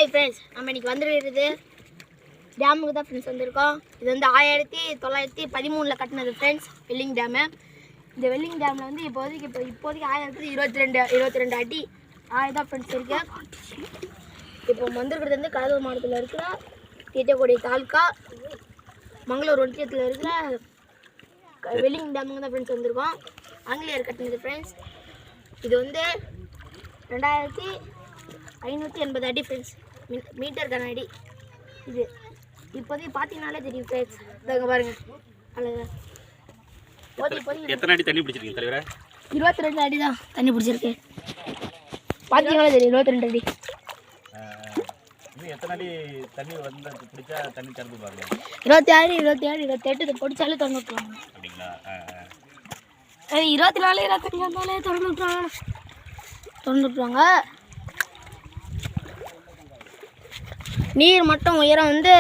Hi friends, நம்ம இன்னைக்கு வந்துருக்கிறது டேமுக்கு தான் ஃப்ரெண்ட்ஸ் வந்திருக்கோம். இது வந்து 1913 கட்டினது ஃப்ரெண்ட்ஸ், வெல்லிங் டேமு. இந்த வெல்லிங் டேமில் வந்து இப்போதைக்கு ஆயிரத்துக்கு 22 அடி தான் ஃப்ரெண்ட்ஸ் இருக்கு. இப்போ வந்திருக்கிறது வந்து கடலூர் மாவட்டத்தில் இருக்கிற தீட்டக்குடி தாலுக்கா மங்களூர் ஒன்றியத்தில் இருக்கிற வெல்லிங் டேமுக்கு தான் ஃப்ரெண்ட்ஸ் வந்திருக்கோம். ஆங்கிலேயர் கட்டினது ஃப்ரெண்ட்ஸ். இது வந்து 2580 அடி ஃப்ரெண்ட்ஸ், மீட்டர் கன அடி. இது இப்போதைக்கு பார்த்தீங்கன்னாலே தெரியும் ஃப்ரெண்ட்ஸ். இதாங்க பாருங்கள், அழகா எத்தனை அடி தண்ணி பிடிச்சிருக்கீங்க தலைவரே? 22 அடி தான் தண்ணி பிடிச்சிருக்கு. பார்த்தீங்கன்னாலே தெரியும் 22 அடி. எத்தனை அடி தண்ணி வந்து பிடிச்சா தண்ணி திறந்து பாருங்க. 26, 27, 28 இது பிடிச்சாலே திறந்து விட்டுருவாங்க. அப்படிங்களா? 24, 25 வந்தாலே திறந்து விட்டுருவாங்க. நீர் மட்டம் உயரம் வந்து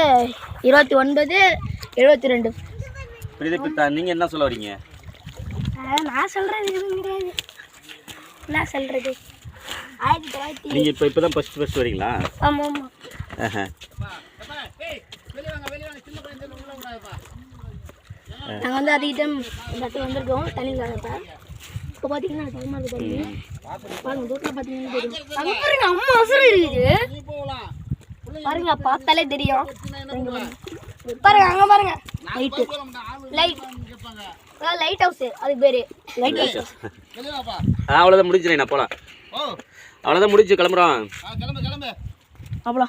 29, 72. நீங்கள் என்ன சொல்ல வரீங்க? நான் சொல்கிறது எதுவும் கிடையாது. நான் சொல்கிறது 1900. நீங்கள் இப்போ தான் ஃபஸ்ட் வரீங்களா? ஆமாம். நாங்கள் வந்து அதிகம் வந்திருக்கோம் தண்ணி இல்லாதப்ப. இப்போ பார்த்தீங்கன்னா டைமாக இருக்குது. பாருங்க, தூரத்தில் பார்த்தீங்கன்னா தெரியும். பாருங்க, அம்மா அவசரம் இருக்குது பாருங்க, பார்த்தாலே தெரியும். பாருங்க, அங்கே பாருங்க, லைட் ஹவுஸ். அது பேரு லைட் ஹவுஸ். அவ்வளோதான் முடிஞ்சுறேன், நான் போகலாம். அவ்வளோதான் முடிஞ்சு கிளம்புறோம். அவ்வளோ.